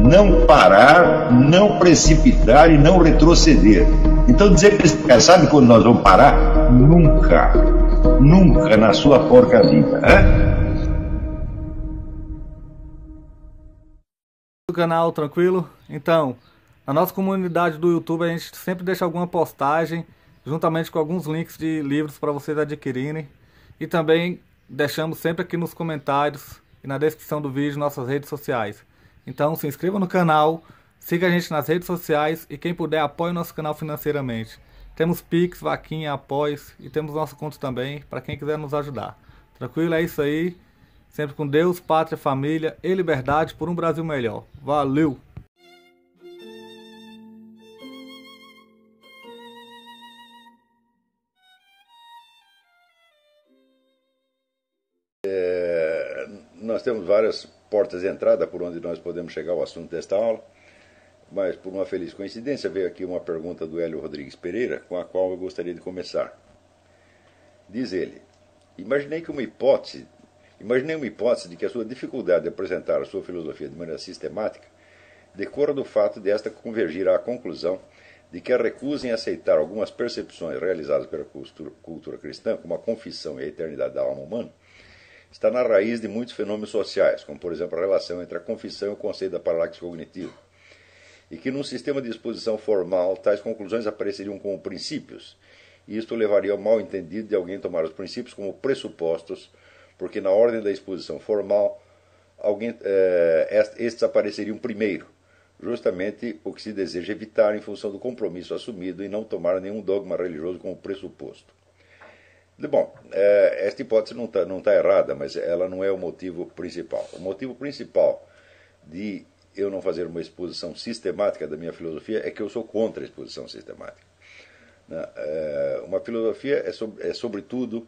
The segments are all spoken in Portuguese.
não parar, não precipitar e não retroceder. Então dizer para esse cara, sabe quando nós vamos parar? Nunca. Nunca na sua porca vida. Do canal, tranquilo? Então, na nossa comunidade do YouTube a gente sempre deixa alguma postagem, juntamente com alguns links de livros para vocês adquirirem. E também deixamos sempre aqui nos comentários e na descrição do vídeo nossas redes sociais. Então se inscreva no canal, siga a gente nas redes sociais e quem puder apoie o nosso canal financeiramente. Temos Pix, Vaquinha, Apoios e temos nosso conto também para quem quiser nos ajudar. Tranquilo? É isso aí. Sempre com Deus, pátria, família e liberdade por um Brasil melhor. Valeu! Nós temos várias portas de entrada por onde nós podemos chegar ao assunto desta aula, mas por uma feliz coincidência veio aqui uma pergunta do Hélio Rodrigues Pereira, com a qual eu gostaria de começar. Diz ele: imaginei uma hipótese de que a sua dificuldade de apresentar a sua filosofia de maneira sistemática decorra do fato de esta convergir à conclusão de que a recusa em aceitar algumas percepções realizadas pela cultura cristã, como a confissão e a eternidade da alma humana, está na raiz de muitos fenômenos sociais, como por exemplo a relação entre a confissão e o conceito da paralaxe cognitiva, e que num sistema de exposição formal tais conclusões apareceriam como princípios, e isto levaria ao mal entendido de alguém tomar os princípios como pressupostos, porque na ordem da exposição formal estes apareceriam primeiro, justamente o que se deseja evitar em função do compromisso assumido em não tomar nenhum dogma religioso como pressuposto. Bom, esta hipótese não tá errada, mas ela não é o motivo principal. O motivo principal de eu não fazer uma exposição sistemática da minha filosofia é que eu sou contra a exposição sistemática. Uma filosofia é sobretudo,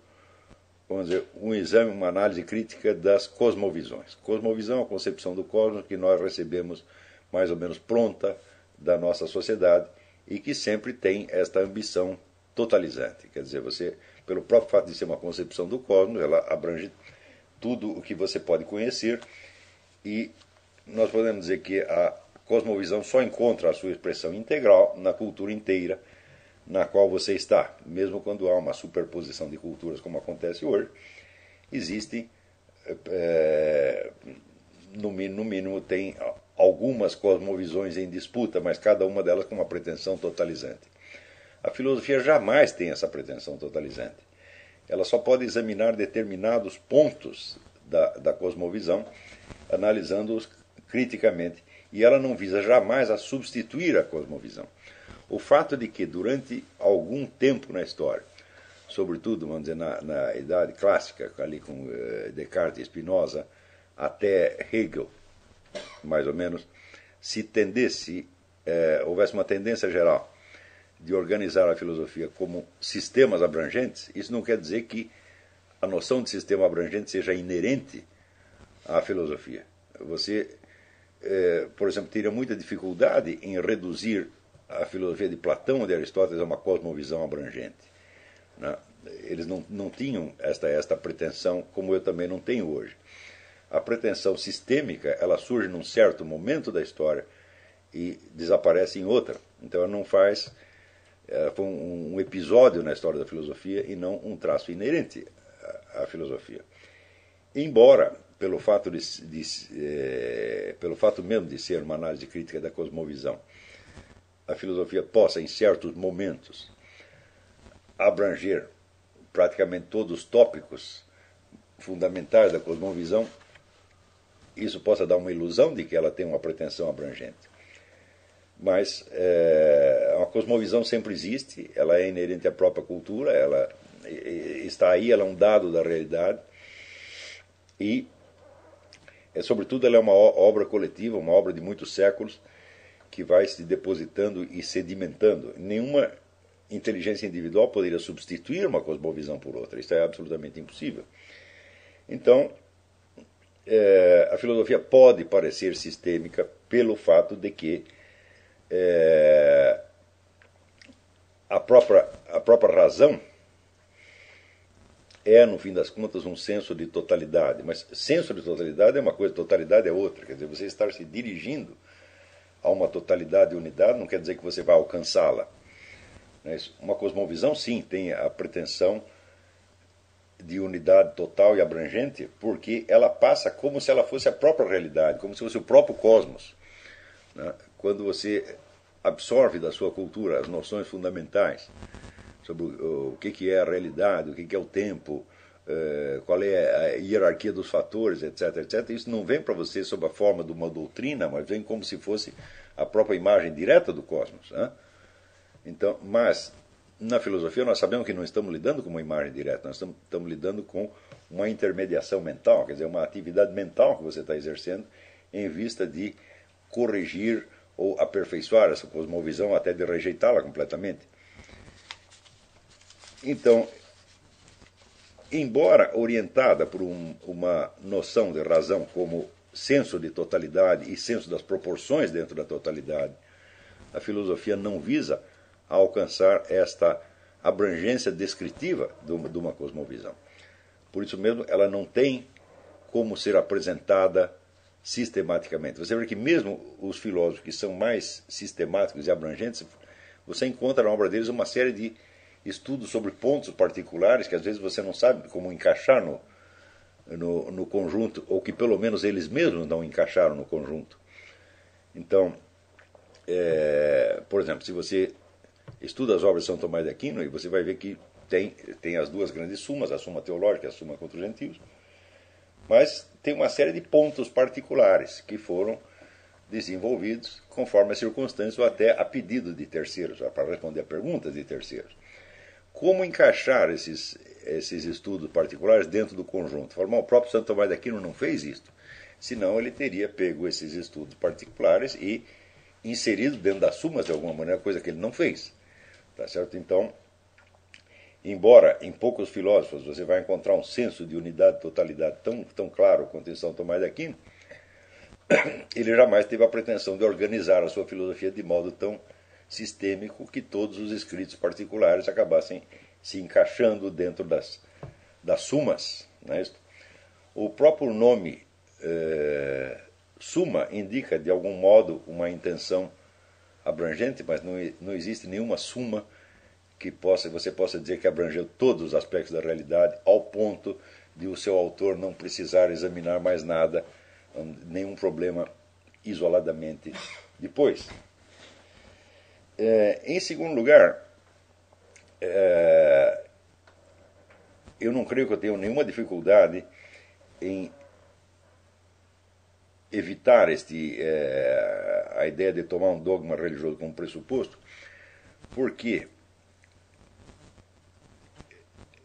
vamos dizer, um exame, uma análise crítica das cosmovisões. Cosmovisão é a concepção do cosmos que nós recebemos mais ou menos pronta da nossa sociedade e que sempre tem esta ambição totalizante. Quer dizer, você, pelo próprio fato de ser uma concepção do cosmos, ela abrange tudo o que você pode conhecer, e nós podemos dizer que a cosmovisão só encontra a sua expressão integral na cultura inteira na qual você está. Mesmo quando há uma superposição de culturas, como acontece hoje, existe, no mínimo, tem algumas cosmovisões em disputa, mas cada uma delas com uma pretensão totalizante. A filosofia jamais tem essa pretensão totalizante. Ela só pode examinar determinados pontos da cosmovisão, analisando-os criticamente, e ela não visa jamais a substituir a cosmovisão. O fato de que durante algum tempo na história, sobretudo, vamos dizer, na Idade Clássica, ali com Descartes e Spinoza, até Hegel, mais ou menos, houvesse uma tendência geral de organizar a filosofia como sistemas abrangentes, isso não quer dizer que a noção de sistema abrangente seja inerente à filosofia. Você, por exemplo, teria muita dificuldade em reduzir a filosofia de Platão ou de Aristóteles a uma cosmovisão abrangente. Eles não tinham esta pretensão, como eu também não tenho hoje. A pretensão sistêmica, ela surge num certo momento da história e desaparece em outra. Então ela não faz... foi um episódio na história da filosofia e não um traço inerente à filosofia. Embora, pelo fato mesmo de ser uma análise crítica da cosmovisão, a filosofia possa, em certos momentos, abranger praticamente todos os tópicos fundamentais da cosmovisão, isso possa dar uma ilusão de que ela tem uma pretensão abrangente. Mas a cosmovisão sempre existe, ela é inerente à própria cultura, ela está aí, ela é um dado da realidade, e, sobretudo, ela é uma obra coletiva, uma obra de muitos séculos, que vai se depositando e sedimentando. Nenhuma inteligência individual poderia substituir uma cosmovisão por outra, isso é absolutamente impossível. Então, a filosofia pode parecer sistêmica pelo fato de que a própria razão é, no fim das contas, um senso de totalidade. Mas senso de totalidade é uma coisa, totalidade é outra. Quer dizer, você estar se dirigindo a uma totalidade e unidade, não quer dizer que você vai alcançá-la. Uma cosmovisão, sim, tem a pretensão de unidade total e abrangente, porque ela passa como se ela fosse a própria realidade, como se fosse o próprio cosmos. Quando você absorve da sua cultura as noções fundamentais sobre o que é a realidade, o que é o tempo, qual é a hierarquia dos fatores, etc, etc. Isso não vem para você sob a forma de uma doutrina, mas vem como se fosse a própria imagem direta do cosmos. Então, mas na filosofia nós sabemos que não estamos lidando com uma imagem direta, nós estamos lidando com uma intermediação mental, quer dizer, uma atividade mental que você está exercendo em vista de corrigir ou aperfeiçoar essa cosmovisão, até de rejeitá-la completamente. Então, embora orientada por uma noção de razão como senso de totalidade e senso das proporções dentro da totalidade, a filosofia não visa alcançar esta abrangência descritiva de uma cosmovisão. Por isso mesmo, ela não tem como ser apresentada sistematicamente. Você vê que mesmo os filósofos que são mais sistemáticos e abrangentes, você encontra na obra deles uma série de estudos sobre pontos particulares que às vezes você não sabe como encaixar no conjunto, ou que pelo menos eles mesmos não encaixaram no conjunto. Então, por exemplo, se você estuda as obras de São Tomás de Aquino, você vai ver que tem as duas grandes sumas, a Suma Teológica e a Suma contra os Gentios, mas tem uma série de pontos particulares que foram desenvolvidos conforme as circunstâncias ou até a pedido de terceiros, para responder a perguntas de terceiros. Como encaixar esses estudos particulares dentro do conjunto? O próprio Santo Tomás de Aquino não fez isto, senão ele teria pego esses estudos particulares e inserido dentro das sumas de alguma maneira, coisa que ele não fez. Tá certo? Então, embora em poucos filósofos você vai encontrar um senso de unidade e totalidade tão claro quanto em São Tomás de Aquino, ele jamais teve a pretensão de organizar a sua filosofia de modo tão sistêmico que todos os escritos particulares acabassem se encaixando dentro das sumas. Né? O próprio nome suma indica, de algum modo, uma intenção abrangente, mas não existe nenhuma suma que você possa dizer que abrangeu todos os aspectos da realidade ao ponto de o seu autor não precisar examinar mais nada, nenhum problema isoladamente depois. Em segundo lugar, eu não creio que eu tenha nenhuma dificuldade em evitar a ideia de tomar um dogma religioso como pressuposto, porque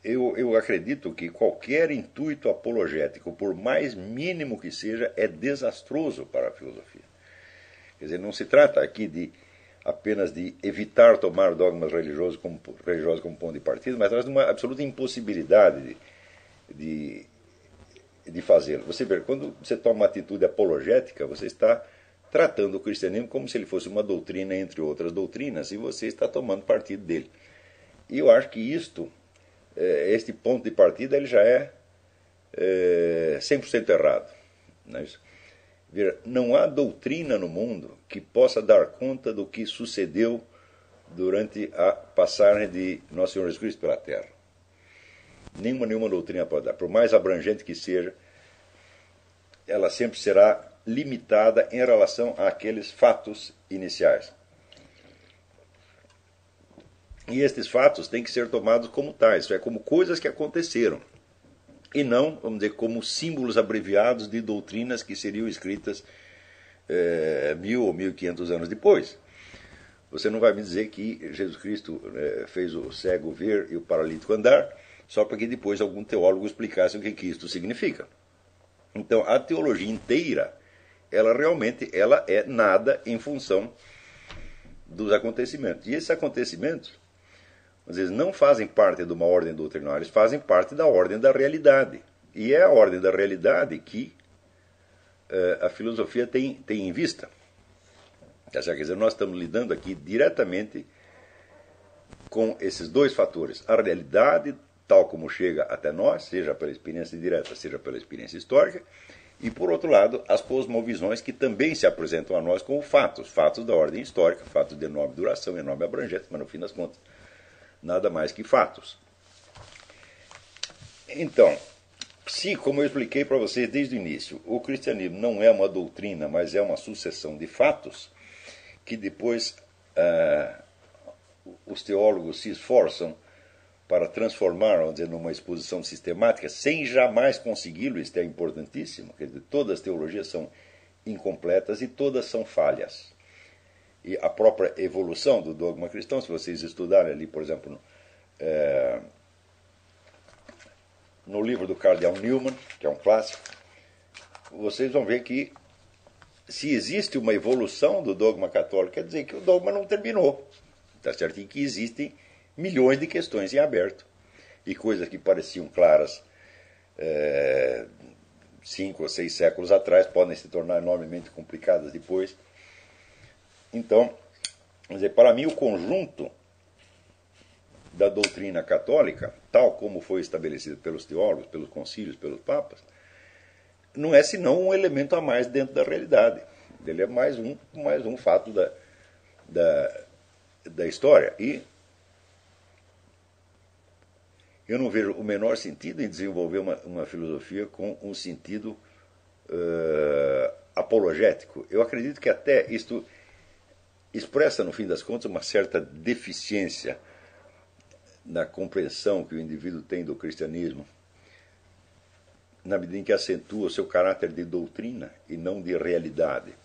eu acredito que qualquer intuito apologético, por mais mínimo que seja, é desastroso para a filosofia. Quer dizer, não se trata aqui apenas de evitar tomar dogmas religiosos como ponto de partida, mas de uma absoluta impossibilidade de fazê-lo. Você vê, quando você toma uma atitude apologética, você está tratando o cristianismo como se ele fosse uma doutrina entre outras doutrinas, e você está tomando partido dele. E eu acho que este ponto de partida, ele já é 100% errado. Não é isso? Não há doutrina no mundo que possa dar conta do que sucedeu durante a passagem de Nosso Senhor Jesus Cristo pela Terra. Nenhuma doutrina pode dar. Por mais abrangente que seja, ela sempre será limitada em relação àqueles fatos iniciais. E estes fatos têm que ser tomados como tais, isso é, como coisas que aconteceram. E não, vamos dizer, como símbolos abreviados de doutrinas que seriam escritas 1000 ou 1500 anos depois. Você não vai me dizer que Jesus Cristo fez o cego ver e o paralítico andar, só para que depois algum teólogo explicasse o que isto significa. Então, a teologia inteira, ela é nada em função dos acontecimentos. E esses acontecimentos, às vezes, não fazem parte de uma ordem doutrinária, eles fazem parte da ordem da realidade. E é a ordem da realidade que a filosofia tem em vista. Quer dizer, nós estamos lidando aqui diretamente com esses dois fatores. A realidade, tal como chega até nós, seja pela experiência direta, seja pela experiência histórica, E, por outro lado, as cosmovisões que também se apresentam a nós como fatos, fatos da ordem histórica, fatos de enorme duração, enorme abrangência, mas no fim das contas, nada mais que fatos. Então, se, como eu expliquei para vocês desde o início, o cristianismo não é uma doutrina, mas é uma sucessão de fatos, que depois os teólogos se esforçam para transformar, vamos dizer, numa exposição sistemática, sem jamais consegui-lo, isso é importantíssimo. Quer dizer, todas as teologias são incompletas e todas são falhas. E a própria evolução do dogma cristão, se vocês estudarem ali, por exemplo, no livro do Cardeal Newman, que é um clássico, vocês vão ver que se existe uma evolução do dogma católico, quer dizer que o dogma não terminou, tá certo? E que existem milhões de questões em aberto. E coisas que pareciam claras 5 ou 6 séculos atrás podem se tornar enormemente complicadas depois. Então, quer dizer, para mim, o conjunto da doutrina católica, tal como foi estabelecido pelos teólogos, pelos concílios, pelos papas, não é senão um elemento a mais dentro da realidade. Ele é mais um fato da história. E eu não vejo o menor sentido em desenvolver uma filosofia com um sentido apologético. Eu acredito que até isto expressa, no fim das contas, uma certa deficiência na compreensão que o indivíduo tem do cristianismo, na medida em que acentua o seu caráter de doutrina e não de realidade.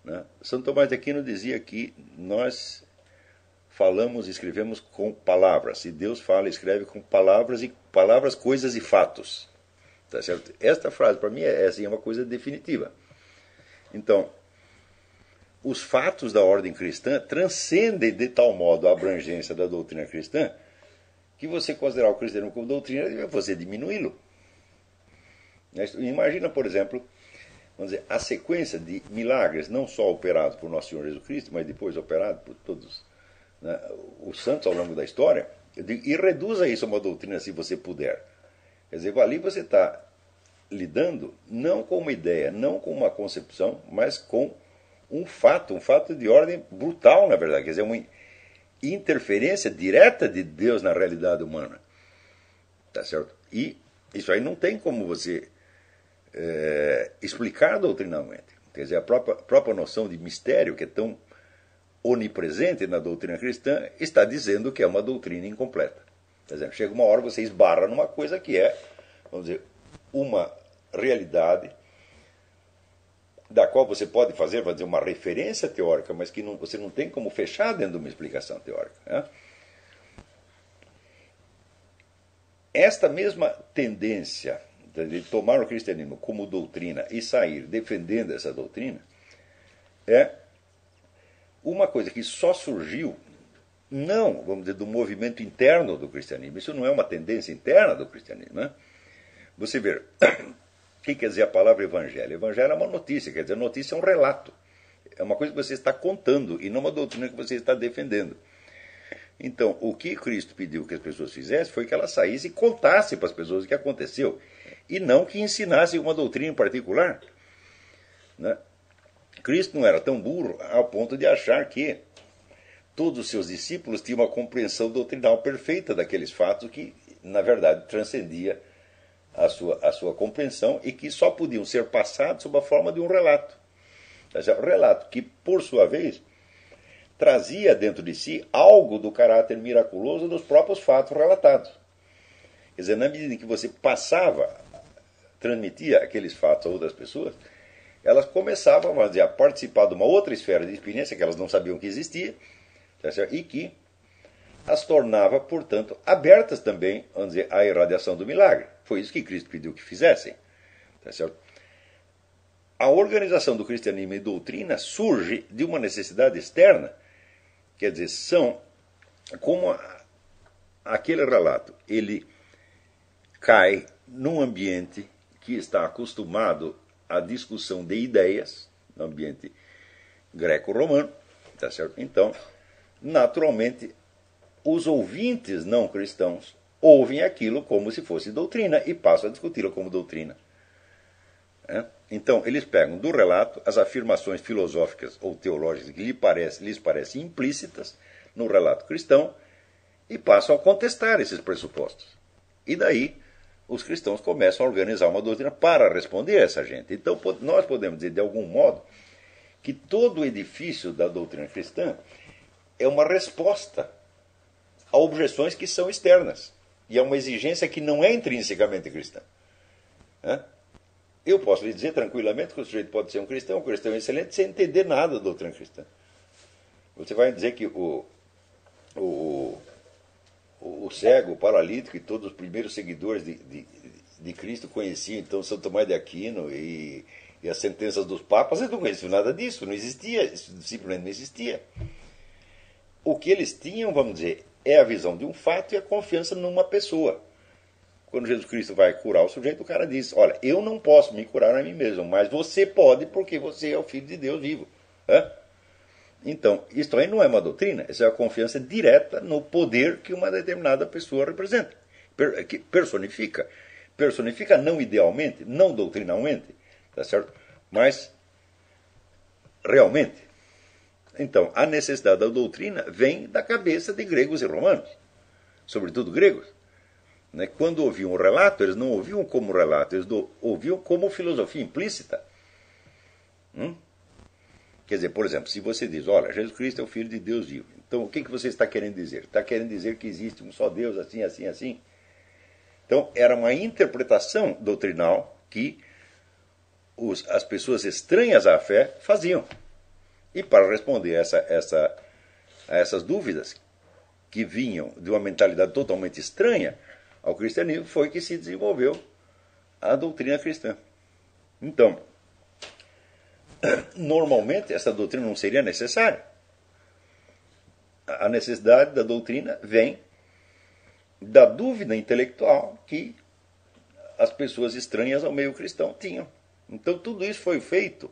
Né? Santo Tomás de Aquino dizia que nós falamos e escrevemos com palavras, e Deus fala e escreve com palavras, coisas e fatos. Tá certo? Esta frase, para mim, é uma coisa definitiva. Então, os fatos da ordem cristã transcendem de tal modo a abrangência da doutrina cristã que você considerar o cristianismo como doutrina é você diminuí-lo. Imagina, por exemplo, vamos dizer, a sequência de milagres, não só operados por Nosso Senhor Jesus Cristo, mas depois operados por todos, né, os santos ao longo da história, e reduza isso a uma doutrina se você puder. Quer dizer, ali você está lidando não com uma ideia, não com uma concepção, mas com um fato de ordem brutal, na verdade. Quer dizer, uma interferência direta de Deus na realidade humana. Tá certo? E isso aí não tem como você explicar doutrinalmente. Quer dizer, a própria noção de mistério, que é tão onipresente na doutrina cristã, está dizendo que é uma doutrina incompleta. Por exemplo, chega uma hora que você esbarra numa coisa que é, vamos dizer, uma realidade da qual você pode fazer, vamos dizer, uma referência teórica, mas que você não tem como fechar dentro de uma explicação teórica. Né? Esta mesma tendência de tomar o cristianismo como doutrina e sair defendendo essa doutrina é uma coisa que só surgiu, não, vamos dizer, do movimento interno do cristianismo. Isso não é uma tendência interna do cristianismo. Né? Você vê, o que quer dizer a palavra evangelho? Evangelho é uma notícia, quer dizer, notícia é um relato. É uma coisa que você está contando e não uma doutrina que você está defendendo. Então, o que Cristo pediu que as pessoas fizessem foi que elas saíssem e contassem para as pessoas o que aconteceu. E não que ensinassem uma doutrina em particular. Né? Cristo não era tão burro ao ponto de achar que todos os seus discípulos tinham uma compreensão doutrinal perfeita daqueles fatos que, na verdade, transcendia a sua compreensão e que só podiam ser passados sob a forma de um relato. Um relato que, por sua vez, trazia dentro de si algo do caráter miraculoso dos próprios fatos relatados. Quer dizer, na medida em que você transmitia aqueles fatos a outras pessoas, elas começavam, vamos dizer, a participar de uma outra esfera de experiência que elas não sabiam que existia, e que as tornava, portanto, abertas também, vamos dizer, à irradiação do milagre. Foi isso que Cristo pediu que fizessem. A organização do cristianismo e doutrina surge de uma necessidade externa. Quer dizer, são como aquele relato, ele cai num ambiente que está acostumado à discussão de ideias, no ambiente greco-romano, tá certo? Então, naturalmente, os ouvintes não cristãos ouvem aquilo como se fosse doutrina e passam a discuti-lo como doutrina. Né? Então, eles pegam do relato as afirmações filosóficas ou teológicas que lhes parecem implícitas no relato cristão e passam a contestar esses pressupostos. E daí os cristãos começam a organizar uma doutrina para responder a essa gente. Então, nós podemos dizer, de algum modo, que todo o edifício da doutrina cristã é uma resposta a objeções que são externas. E é uma exigência que não é intrinsecamente cristã. Eu posso lhe dizer tranquilamente que o sujeito pode ser um cristão excelente, sem entender nada da doutrina cristã. Você vai dizer que o cego, o paralítico e todos os primeiros seguidores de Cristo conheciam, então, São Tomás de Aquino e as sentenças dos papas, eles não conheciam nada disso, não existia, isso simplesmente não existia. O que eles tinham, vamos dizer, é a visão de um fato e a confiança numa pessoa. Quando Jesus Cristo vai curar o sujeito, o cara diz, olha, eu não posso me curar a mim mesmo, mas você pode porque você é o Filho de Deus vivo. Então, isso aí não é uma doutrina, isso é a confiança direta no poder que uma determinada pessoa representa, que personifica. Personifica não idealmente, não doutrinalmente, tá certo? Mas realmente. Então, a necessidade da doutrina vem da cabeça de gregos e romanos, sobretudo gregos. Quando ouviam o relato, eles não ouviam como relato, eles ouviam como filosofia implícita. Quer dizer, por exemplo, se você diz, olha, Jesus Cristo é o Filho de Deus vivo, então o que você está querendo dizer? Está querendo dizer que existe um só Deus, assim, assim, assim? Então, era uma interpretação doutrinal que as pessoas estranhas à fé faziam. E para responder a essas dúvidas, que vinham de uma mentalidade totalmente estranha ao cristianismo, foi que se desenvolveu a doutrina cristã. Então, normalmente essa doutrina não seria necessária. A necessidade da doutrina vem da dúvida intelectual que as pessoas estranhas ao meio cristão tinham. Então tudo isso foi feito,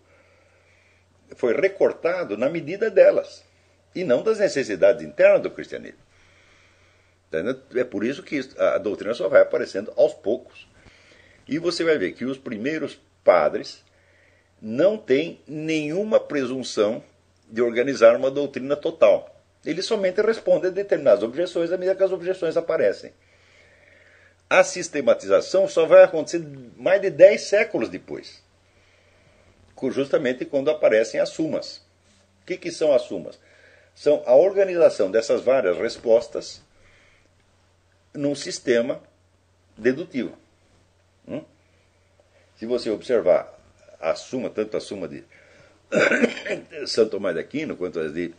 foi recortado na medida delas, e não das necessidades internas do cristianismo. É por isso que a doutrina só vai aparecendo aos poucos. E você vai ver que os primeiros padres não têm nenhuma presunção de organizar uma doutrina total. Eles somente respondem a determinadas objeções à medida que as objeções aparecem. A sistematização só vai acontecer mais de 10 séculos depois, justamente quando aparecem as sumas. O que são as sumas? São a organização dessas várias respostas num sistema dedutivo. Se você observar a suma, tanto a suma de São Tomás de Aquino quanto as de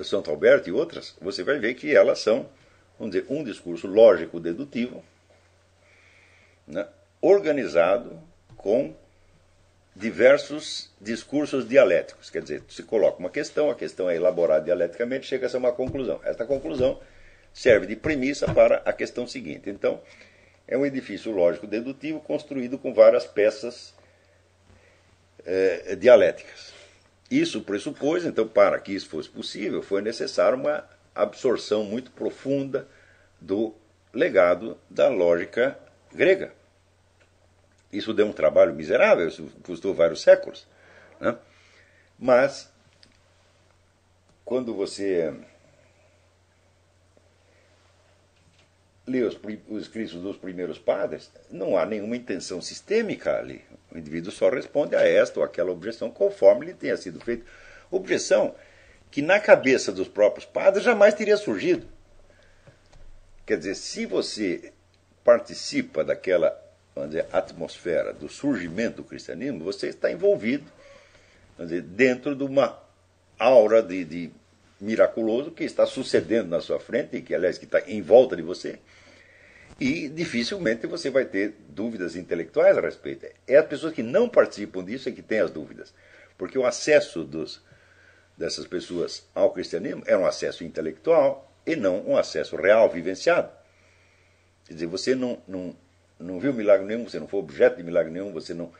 Santo Alberto e outras, você vai ver que elas são, vamos dizer, um discurso lógico-dedutivo, organizado com diversos discursos dialéticos. Quer dizer, se coloca uma questão, a questão é elaborada dialeticamente, chega-se a uma conclusão. Esta conclusão serve de premissa para a questão seguinte. Então, é um edifício lógico-dedutivo construído com várias peças dialéticas. Isso pressupôs, então, para que isso fosse possível, foi necessário uma absorção muito profunda do legado da lógica grega. Isso deu um trabalho miserável, isso custou vários séculos. Mas, quando você lê os escritos dos primeiros padres, não há nenhuma intenção sistêmica ali. O indivíduo só responde a esta ou aquela objeção conforme lhe tenha sido feita. Objeção que na cabeça dos próprios padres jamais teria surgido. Quer dizer, se você participa daquela, vamos dizer, atmosfera do surgimento do cristianismo, você está envolvido, vamos dizer, dentro de uma aura de miraculoso que está sucedendo na sua frente, e que, aliás, que está em volta de você, e dificilmente você vai ter dúvidas intelectuais a respeito. É as pessoas que não participam disso é que têm as dúvidas, porque o acesso dessas pessoas ao cristianismo é um acesso intelectual e não um acesso real, vivenciado. Quer dizer, você não viu milagre nenhum, você não foi objeto de milagre nenhum, você não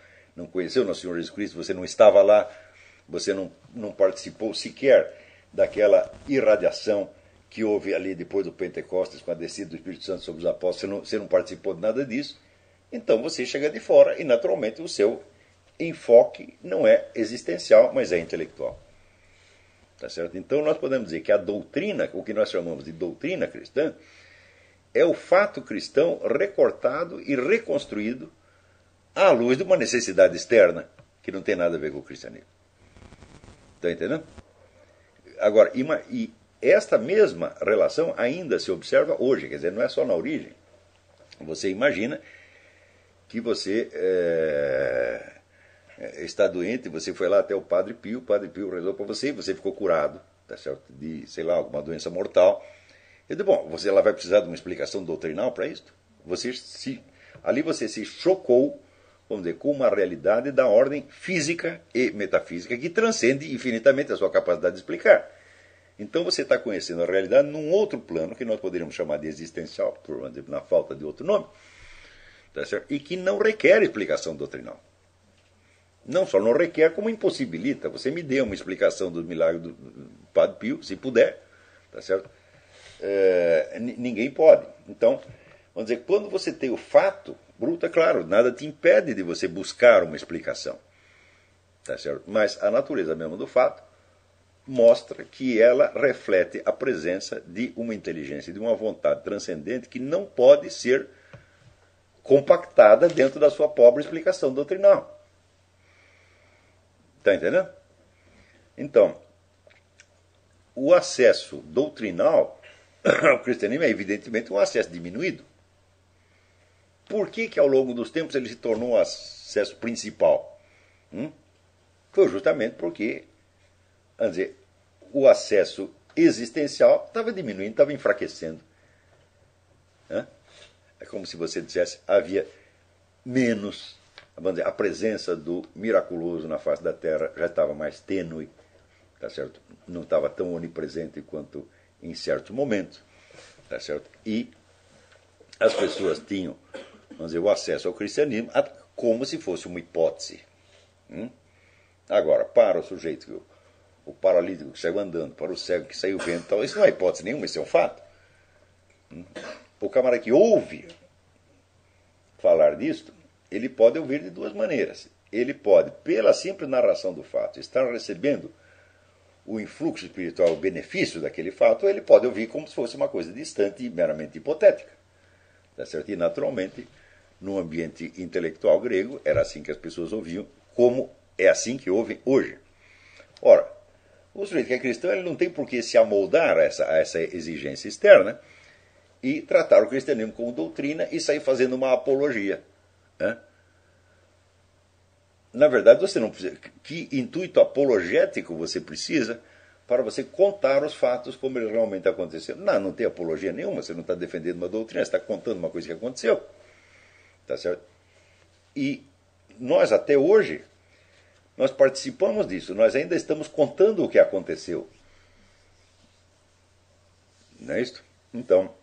conheceu nosso Senhor Jesus Cristo, você não estava lá, você não participou sequer daquela irradiação que houve ali depois do Pentecostes, com a descida do Espírito Santo sobre os apóstolos, você não participou de nada disso, Então você chega de fora e, naturalmente, o seu enfoque não é existencial, mas é intelectual. Tá certo? Então nós podemos dizer que a doutrina, o que nós chamamos de doutrina cristã, é o fato cristão recortado e reconstruído à luz de uma necessidade externa, que não tem nada a ver com o cristianismo. Está entendendo? Agora, e esta mesma relação ainda se observa hoje, quer dizer, não é só na origem. Você imagina que você está doente, você foi lá até o Padre Pio rezou para você e você ficou curado, tá certo? De, sei lá, alguma doença mortal. Eu disse, bom, você lá vai precisar de uma explicação doutrinal para isso? Ali você se chocou, vamos dizer, com uma realidade da ordem física e metafísica que transcende infinitamente a sua capacidade de explicar. Então você está conhecendo a realidade num outro plano, que nós poderíamos chamar de existencial, na falta de outro nome, tá certo? E que não requer explicação doutrinal. Não só não requer, como impossibilita. Você me dê uma explicação do milagre do Padre Pio, se puder, tá certo? Ninguém pode. Então, vamos dizer, quando você tem o fato bruto, é claro, nada te impede de você buscar uma explicação, tá certo? Mas a natureza mesmo do fato mostra que ela reflete a presença de uma inteligência, de uma vontade transcendente que não pode ser compactada dentro da sua pobre explicação doutrinal. Está entendendo? Então, o acesso doutrinal ao cristianismo é evidentemente um acesso diminuído. Por que ao longo dos tempos ele se tornou o acesso principal? Foi justamente porque, vamos dizer, o acesso existencial estava diminuindo, estava enfraquecendo. É como se você dissesse, havia menos, vamos dizer, a presença do miraculoso na face da Terra já estava mais tênue, tá certo? Não estava tão onipresente quanto em certos momentos, tá certo? E as pessoas tinham, vamos dizer, o acesso ao cristianismo como se fosse uma hipótese. Agora, para o sujeito, o paralítico que saiu andando, para o cego que saiu vendo, tal, isso não é hipótese nenhuma, isso é um fato. O camarada que ouve falar disto, ele pode ouvir de duas maneiras. Ele pode, pela simples narração do fato, estar recebendo o influxo espiritual, o benefício daquele fato, ou ele pode ouvir como se fosse uma coisa distante e meramente hipotética. Tá certo? E, naturalmente, no ambiente intelectual grego, era assim que as pessoas ouviam, como é assim que ouvem hoje. Ora, o sujeito que é cristão, ele não tem por que se amoldar a essa exigência externa e tratar o cristianismo como doutrina e sair fazendo uma apologia. Na verdade, você não precisa. Que intuito apologético você precisa para você contar os fatos como eles realmente aconteceram? Não tem apologia nenhuma, você não está defendendo uma doutrina, você está contando uma coisa que aconteceu. Tá certo? E nós, até hoje, nós participamos disso, nós ainda estamos contando o que aconteceu. Não é isso? Então,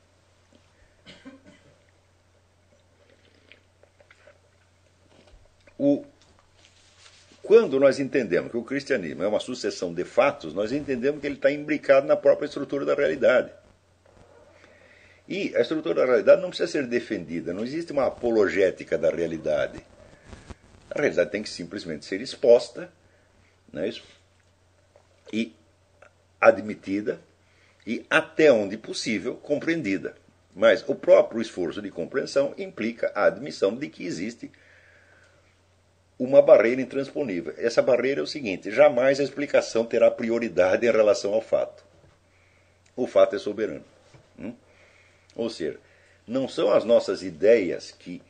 quando nós entendemos que o cristianismo é uma sucessão de fatos, nós entendemos que ele está imbricado na própria estrutura da realidade. E a estrutura da realidade não precisa ser defendida, não existe uma apologética da realidade. A realidade tem que simplesmente ser exposta, não é isso? E admitida e, até onde possível, compreendida. Mas o próprio esforço de compreensão implica a admissão de que existe uma barreira intransponível. Essa barreira é o seguinte: jamais a explicação terá prioridade em relação ao fato. O fato é soberano. Ou seja, não são as nossas ideias que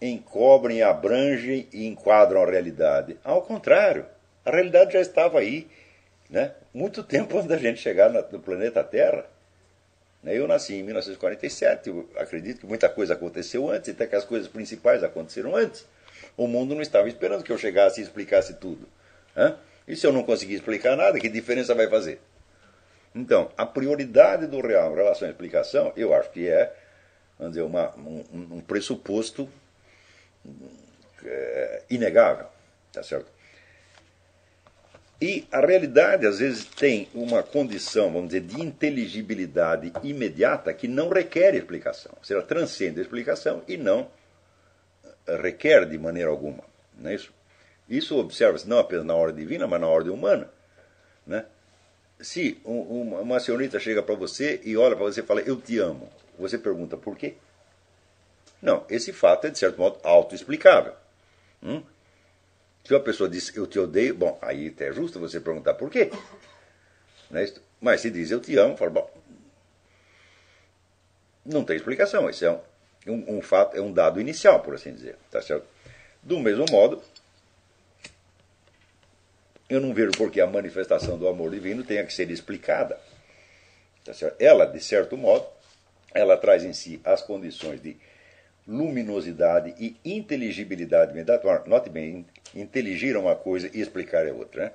encobrem, abrangem e enquadram a realidade. Ao contrário, a realidade já estava aí, né? Muito tempo antes da gente chegar no planeta Terra. Eu nasci em 1947, eu acredito que muita coisa aconteceu antes, até que as coisas principais aconteceram antes. O mundo não estava esperando que eu chegasse e explicasse tudo. E se eu não conseguir explicar nada, que diferença vai fazer? Então, a prioridade do real em relação à explicação, eu acho que é, vamos dizer, um pressuposto inegável. Tá certo? E a realidade, às vezes, tem uma condição, vamos dizer, de inteligibilidade imediata que não requer explicação. Ou seja, ela transcende a explicação e não requer de maneira alguma. Não é isso? Isso observa-se não apenas na ordem divina, mas na ordem humana. Né? Se uma senhorita chega para você e olha para você e fala, eu te amo, você pergunta por quê? Não, esse fato é, de certo modo, autoexplicável. Se uma pessoa diz, eu te odeio, bom, aí até é justo você perguntar por quê. Não é isso? Mas se diz, eu te amo, fala, bom, não tem explicação, isso é um fato, é um dado inicial, por assim dizer. Tá certo? Do mesmo modo, eu não vejo por que a manifestação do amor divino tenha que ser explicada. Tá certo? Ela, de certo modo, ela traz em si as condições de luminosidade e inteligibilidade imediata. Note bem, inteligir é uma coisa e explicar é outra. Né?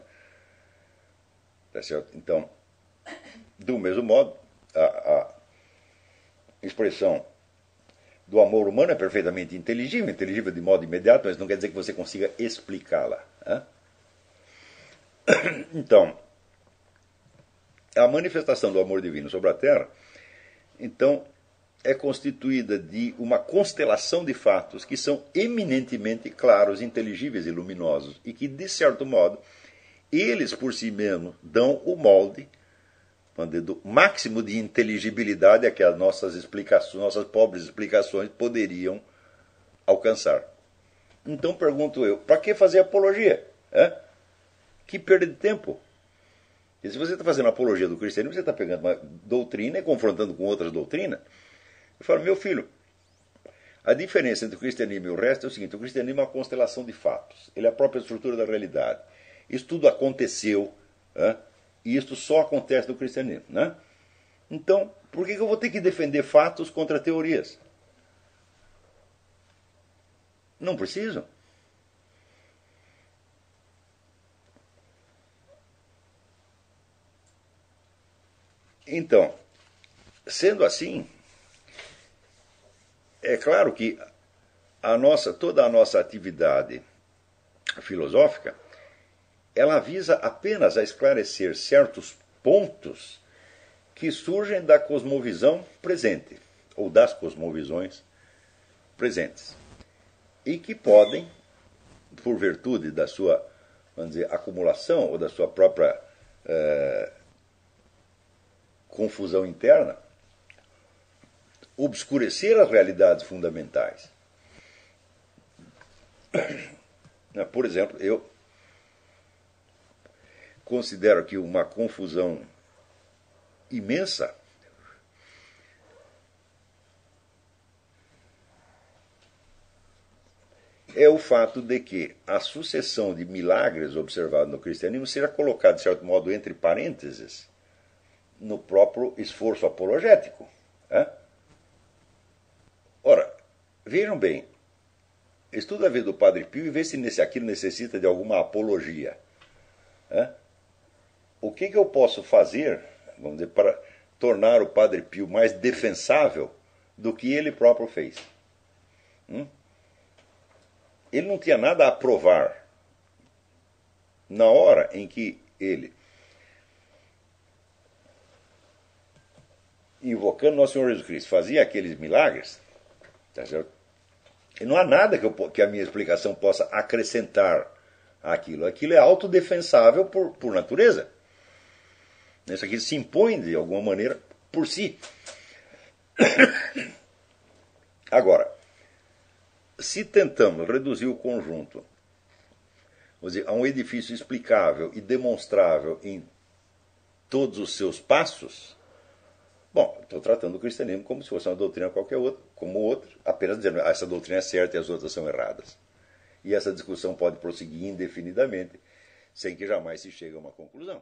Tá certo? Então, do mesmo modo, a expressão do amor humano é perfeitamente inteligível de modo imediato, mas não quer dizer que você consiga explicá-la. Né? Então, a manifestação do amor divino sobre a Terra, então, é constituída de uma constelação de fatos que são eminentemente claros, inteligíveis e luminosos, e que, de certo modo, eles por si mesmos dão o molde do máximo de inteligibilidade a que as nossas explicações, nossas pobres explicações poderiam alcançar. Então pergunto eu, para que fazer apologia? Que perda de tempo. E se você está fazendo apologia do cristianismo, você está pegando uma doutrina e confrontando com outras doutrinas. Eu falo, meu filho, a diferença entre o cristianismo e o resto é o seguinte, o cristianismo é uma constelação de fatos, ele é a própria estrutura da realidade. Isso tudo aconteceu, e isso só acontece no cristianismo. Né? Então, por que eu vou ter que defender fatos contra teorias? Não preciso. Então, sendo assim, é claro que toda a nossa atividade filosófica, ela visa apenas a esclarecer certos pontos que surgem da cosmovisão presente, ou das cosmovisões presentes, e que podem, por virtude da sua, vamos dizer, acumulação ou da sua própria confusão interna, obscurecer as realidades fundamentais. Por exemplo, eu considero que uma confusão imensa é o fato de que a sucessão de milagres observados no cristianismo seja colocada, de certo modo, entre parênteses, no próprio esforço apologético. Ora, vejam bem, estuda a vida do Padre Pio e vê se aquilo necessita de alguma apologia. O que eu posso fazer, vamos dizer, para tornar o Padre Pio mais defensável do que ele próprio fez? Ele não tinha nada a provar. Na hora em que ele, invocando Nosso Senhor Jesus Cristo, fazia aqueles milagres, tá certo? E não há nada que a minha explicação possa acrescentar àquilo. Aquilo é autodefensável por natureza. Isso aqui se impõe, de alguma maneira, por si. Agora, se tentamos reduzir o conjunto, vamos dizer, a um edifício explicável e demonstrável em todos os seus passos, bom, estou tratando o cristianismo como se fosse uma doutrina qualquer outra, como outra, apenas dizendo essa doutrina é certa e as outras são erradas. E essa discussão pode prosseguir indefinidamente, sem que jamais se chegue a uma conclusão.